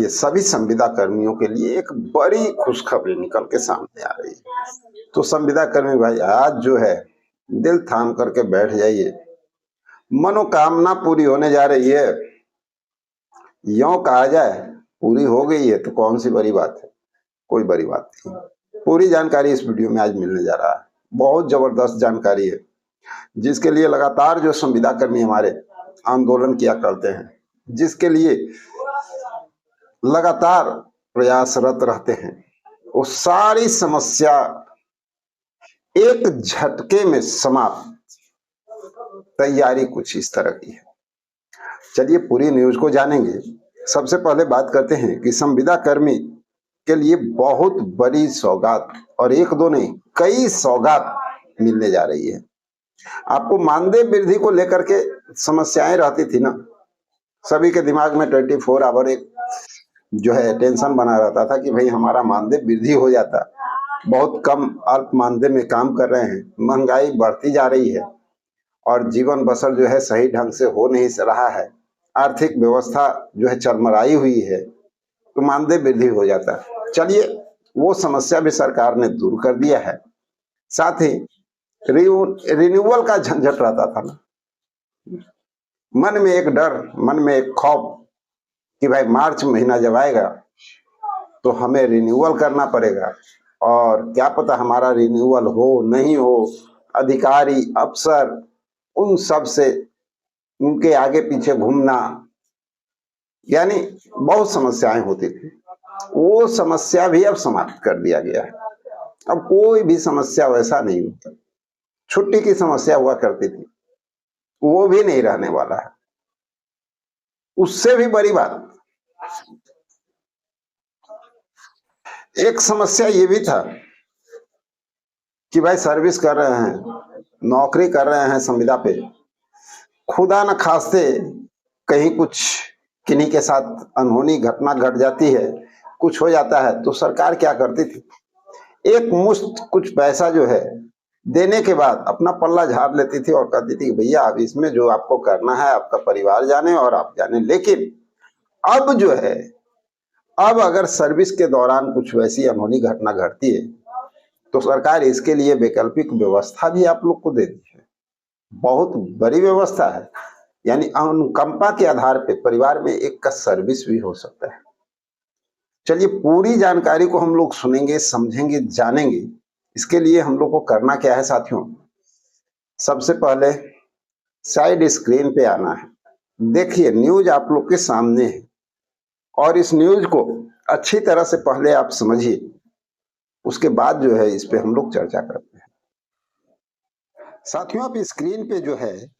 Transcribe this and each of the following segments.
चलिए, सभी संविदा कर्मियों के लिए एक बड़ी खुशखबरी निकल के सामने आ रही है। तो संविदा कर्मी भाई, आज जो है दिल थाम करके बैठ जाइए, मनोकामना पूरी होने जा रही है। यों कहा जाए, पूरी हो गई है तो कौन सी बड़ी बात है, कोई बड़ी बात नहीं। पूरी जानकारी इस वीडियो में आज मिलने जा रहा है। बहुत जबरदस्त जानकारी है, जिसके लिए लगातार जो संविदा कर्मी हमारे आंदोलन किया करते हैं, जिसके लिए लगातार प्रयासरत रहते हैं, वो सारी समस्या एक झटके में समाप्त। तैयारी कुछ इस तरह की है। चलिए पूरी न्यूज को जानेंगे। सबसे पहले बात करते हैं कि संविदा कर्मी के लिए बहुत बड़ी सौगात, और एक दो नहीं कई सौगात मिलने जा रही है। आपको मानदेय वृद्धि को लेकर के समस्याएं रहती थी ना, सभी के दिमाग में 24 आवर एक जो है टेंशन बना रहता था कि भाई हमारा मानदेय वृद्धि हो जाता। बहुत कम अल्प मानदेय में काम कर रहे हैं, महंगाई बढ़ती जा रही है और जीवन बसर जो है सही ढंग से हो नहीं रहा है, आर्थिक व्यवस्था जो है चरमराई हुई है, तो मानदेय वृद्धि हो जाता। चलिए, वो समस्या भी सरकार ने दूर कर दिया है। साथ ही रिन्यूअल का झंझट रहता था ना, मन में एक डर, मन में एक खौफ कि भाई मार्च महीना जब आएगा तो हमें रिन्यूअल करना पड़ेगा, और क्या पता हमारा रिन्यूअल हो नहीं हो। अधिकारी अफसर उन सब से उनके आगे पीछे घूमना, यानी बहुत समस्याएं होती थी। वो समस्या भी अब समाप्त कर दिया गया है। अब कोई भी समस्या वैसा नहीं होता। छुट्टी की समस्या हुआ करती थी, वो भी नहीं रहने वाला है। उससे भी बड़ी बात, एक समस्या ये भी था कि भाई सर्विस कर रहे हैं, नौकरी कर रहे हैं संविदा पे, खुदा न खास्ते कहीं कुछ किन्हीं के साथ अनहोनी घटना घट जाती है, कुछ हो जाता है, तो सरकार क्या करती थी, एक मुश्त कुछ पैसा जो है देने के बाद अपना पल्ला झाड़ लेती थी और कहती थी भैया अब इसमें जो आपको करना है आपका परिवार जाने और आप जाने। लेकिन अब जो है, अब अगर सर्विस के दौरान कुछ वैसी अनहोनी घटना घटती है तो सरकार इसके लिए वैकल्पिक व्यवस्था भी आप लोग को देती है। बहुत बड़ी व्यवस्था है, यानी अनुकंपा के आधार पर परिवार में एक का सर्विस भी हो सकता है। चलिए पूरी जानकारी को हम लोग सुनेंगे, समझेंगे, जानेंगे। इसके लिए हम लोग को करना क्या है साथियों, सबसे पहले साइड स्क्रीन पे आना है। देखिए न्यूज आप लोग के सामने है, और इस न्यूज को अच्छी तरह से पहले आप समझिए, उसके बाद जो है इस पे हम लोग चर्चा करते हैं। साथियों, आप स्क्रीन पे जो है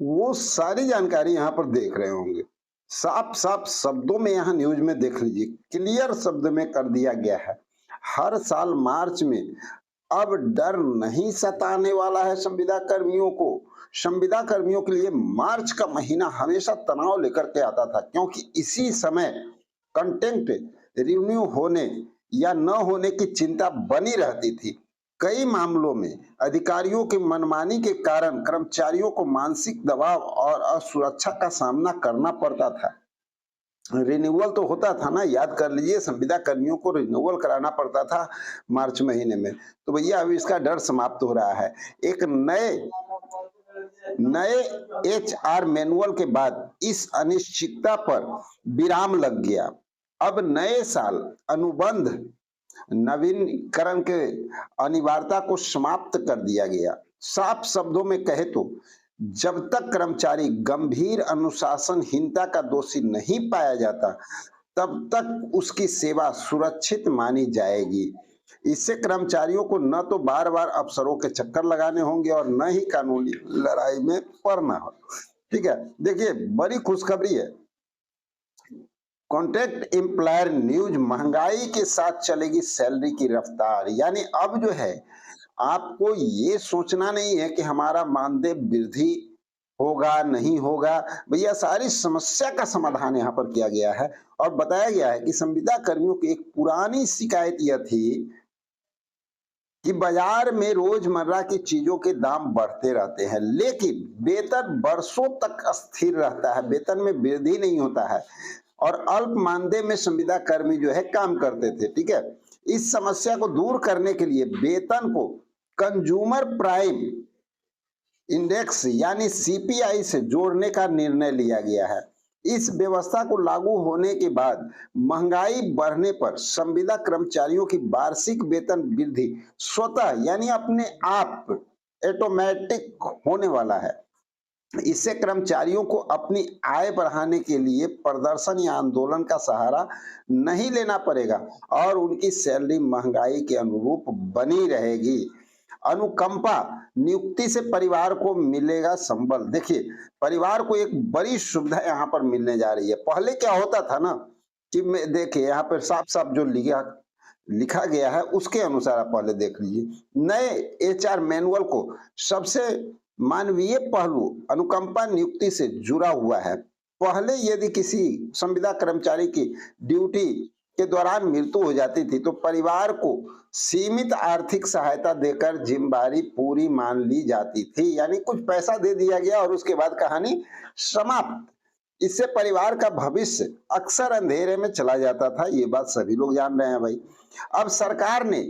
वो सारी जानकारी यहाँ पर देख रहे होंगे। साफ साफ शब्दों में यहाँ न्यूज में देख लीजिए, क्लियर शब्द में कर दिया गया है। हर साल मार्च में अब डर नहीं सताने वाला है संविदा कर्मियों को। संविदा कर्मियों के लिए मार्च का महीना हमेशा तनाव लेकर के आता था, क्योंकि इसी समय कंटेंट रिन्यू होने या न होने की चिंता बनी रहती थी। कई मामलों में अधिकारियों की मनमानी के कारण कर्मचारियों को मानसिक दबाव और असुरक्षा का सामना करना पड़ता था। रिन्यूअल तो होता था ना, याद कर लीजिए, संविदा कर्मियों को रिन्यूअल कराना पड़ता था मार्च महीने में। तो भैया अब इसका डर समाप्त हो रहा है। एक नए HR मैनुअल के बाद इस अनिश्चितता पर विराम लग गया। अब नए साल अनुबंध नवीनीकरण के अनिवार्यता को समाप्त कर दिया गया। साफ शब्दों में कहे तो जब तक कर्मचारी गंभीर अनुशासनहीनता का दोषी नहीं पाया जाता, तब तक उसकी सेवा सुरक्षित मानी जाएगी। इससे कर्मचारियों को न तो बार बार अफसरों के चक्कर लगाने होंगे और न ही कानूनी लड़ाई में पड़ना हो। ठीक है, देखिए बड़ी खुशखबरी है। कॉन्ट्रैक्ट एम्प्लॉयर न्यूज, महंगाई के साथ चलेगी सैलरी की रफ्तार। यानी अब जो है आपको ये सोचना नहीं है कि हमारा मानदेय वृद्धि होगा नहीं होगा। भैया सारी समस्या का समाधान यहाँ पर किया गया है, और बताया गया है कि संविदा कर्मियों की एक पुरानी शिकायत यह थी कि बाजार में रोजमर्रा की चीजों के दाम बढ़ते रहते हैं, लेकिन वेतन वर्षों तक स्थिर रहता है, वेतन में वृद्धि नहीं होता है। और अल्प मानदेय में संविदा कर्मी जो है काम करते थे। ठीक है, इस समस्या को दूर करने के लिए वेतन को कंज्यूमर प्राइम इंडेक्स यानी सीपीआई से जोड़ने का निर्णय लिया गया है। इस व्यवस्था को लागू होने के बाद महंगाई बढ़ने पर संविदा कर्मचारियों की वार्षिक वेतन वृद्धि स्वतः यानी अपने आप ऑटोमेटिक होने वाला है। इससे कर्मचारियों को अपनी आय बढ़ाने के लिए प्रदर्शन या आंदोलन का सहारा नहीं लेना पड़ेगा और उनकी सैलरी महंगाई के अनुरूप बनी रहेगी। अनुकंपा नियुक्ति से परिवार को मिलेगा संबल। देखिए, परिवार को एक बड़ी सुविधा यहाँ पर मिलने जा रही है। पहले क्या होता था ना कि देखिए यहाँ पर साफ साफ जो लिखा गया है उसके अनुसार आप पहले देख लीजिए। नए एचआर मैनुअल को सबसे मानवीय पहलू अनुकंपा नियुक्ति से जुड़ा हुआ है। पहले यदि किसी संविदा कर्मचारी की ड्यूटी के दौरान मृत्यु हो जाती थी तो परिवार को सीमित आर्थिक सहायता देकर जिम्मेदारी पूरी मान ली जाती थी, यानी कुछ पैसा दे दिया गया और उसके बाद कहानी समाप्त। इससे परिवार का भविष्य अक्सर अंधेरे में चला जाता था, ये बात सभी लोग जान रहे हैं भाई। अब सरकार ने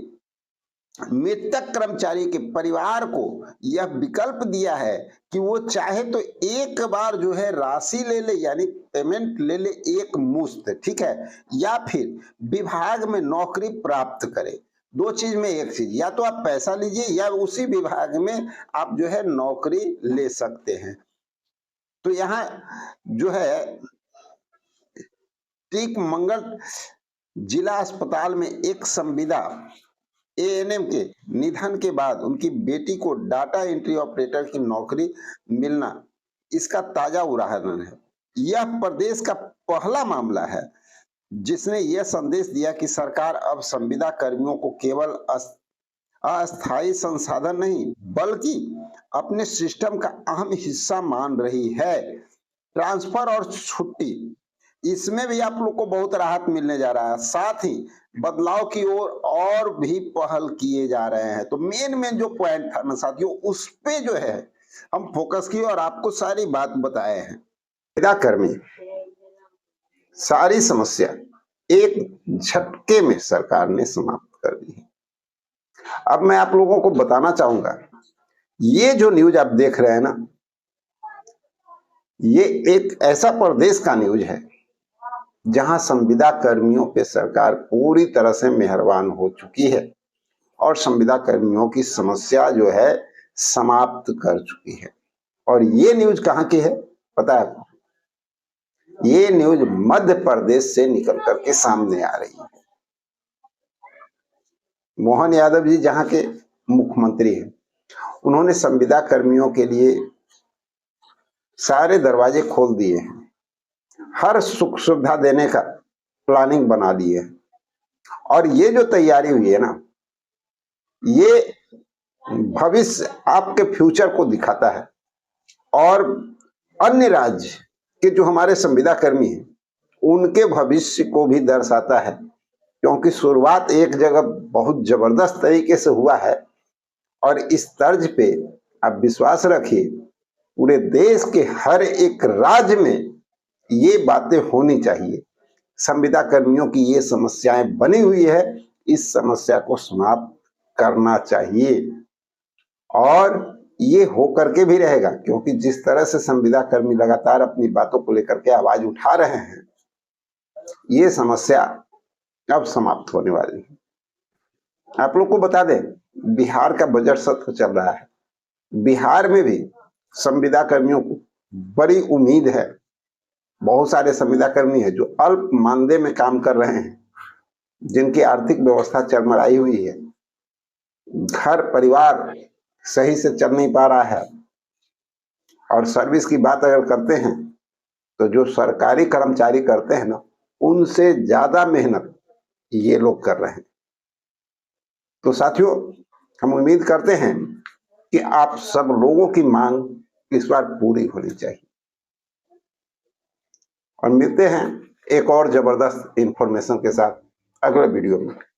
मृतक कर्मचारी के परिवार को यह विकल्प दिया है कि वो चाहे तो एक बार जो है राशि ले ले यानी पेमेंट ले ले एक मुश्त, ठीक है, या फिर विभाग में नौकरी प्राप्त करे। दो चीज में एक चीज, या तो आप पैसा लीजिए या उसी विभाग में आप जो है नौकरी ले सकते हैं। तो यहाँ जो है टीक मंगल जिला अस्पताल में एक संविदा एएनएम के निधन के बाद उनकी बेटी को डाटा एंट्री ऑपरेटर की नौकरी मिलना इसका ताजा उदाहरण है। यह प्रदेश का पहला मामला है जिसने यह संदेश दिया कि सरकार अब संविदा कर्मियों को केवल अस्थायी संसाधन नहीं बल्कि अपने सिस्टम का अहम हिस्सा मान रही है। ट्रांसफर और छुट्टी, इसमें भी आप लोग को बहुत राहत मिलने जा रहा है। साथ ही बदलाव की ओर और भी पहल किए जा रहे हैं। तो मेन जो पॉइंट था ना साथियों, उस पे जो है हम फोकस किए और आपको सारी बात बताए हैं। संविदा कर्मी सारी समस्या एक झटके में सरकार ने समाप्त कर दी है। अब मैं आप लोगों को बताना चाहूंगा, ये जो न्यूज आप देख रहे हैं ना, ये एक ऐसा प्रदेश का न्यूज है जहां संविदा कर्मियों पे सरकार पूरी तरह से मेहरबान हो चुकी है और संविदा कर्मियों की समस्या जो है समाप्त कर चुकी है। और ये न्यूज कहां की है पता है? ये न्यूज मध्य प्रदेश से निकल करके सामने आ रही है। मोहन यादव जी जहां के मुख्यमंत्री हैं, उन्होंने संविदा कर्मियों के लिए सारे दरवाजे खोल दिए हैं, हर सुख सुविधा देने का प्लानिंग बना दी है। और ये जो तैयारी हुई है ना, ये भविष्य आपके फ्यूचर को दिखाता है और अन्य राज्य के जो हमारे संविदा कर्मी हैं उनके भविष्य को भी दर्शाता है, क्योंकि शुरुआत एक जगह बहुत जबरदस्त तरीके से हुआ है और इस तर्ज पे आप विश्वास रखिए पूरे देश के हर एक राज्य में ये बातें होनी चाहिए। संविदा कर्मियों की ये समस्याएं बनी हुई है, इस समस्या को समाप्त करना चाहिए और ये हो करके भी रहेगा, क्योंकि जिस तरह से संविदा कर्मी लगातार अपनी बातों को लेकर के आवाज उठा रहे हैं, ये समस्या अब समाप्त होने वाली है। आप लोग को बता दें, बिहार का बजट सत्र चल रहा है। बिहार में भी संविदा कर्मियों को बड़ी उम्मीद है। बहुत सारे संविदा कर्मी हैं जो अल्प मानदेय में काम कर रहे हैं, जिनकी आर्थिक व्यवस्था चरमराई हुई है, घर परिवार सही से चल नहीं पा रहा है। और सर्विस की बात अगर करते हैं तो जो सरकारी कर्मचारी करते हैं ना, उनसे ज्यादा मेहनत ये लोग कर रहे हैं। तो साथियों, हम उम्मीद करते हैं कि आप सब लोगों की मांग इस बार पूरी होनी चाहिए और मिलते हैं एक और जबरदस्त इंफॉर्मेशन के साथ अगले वीडियो में।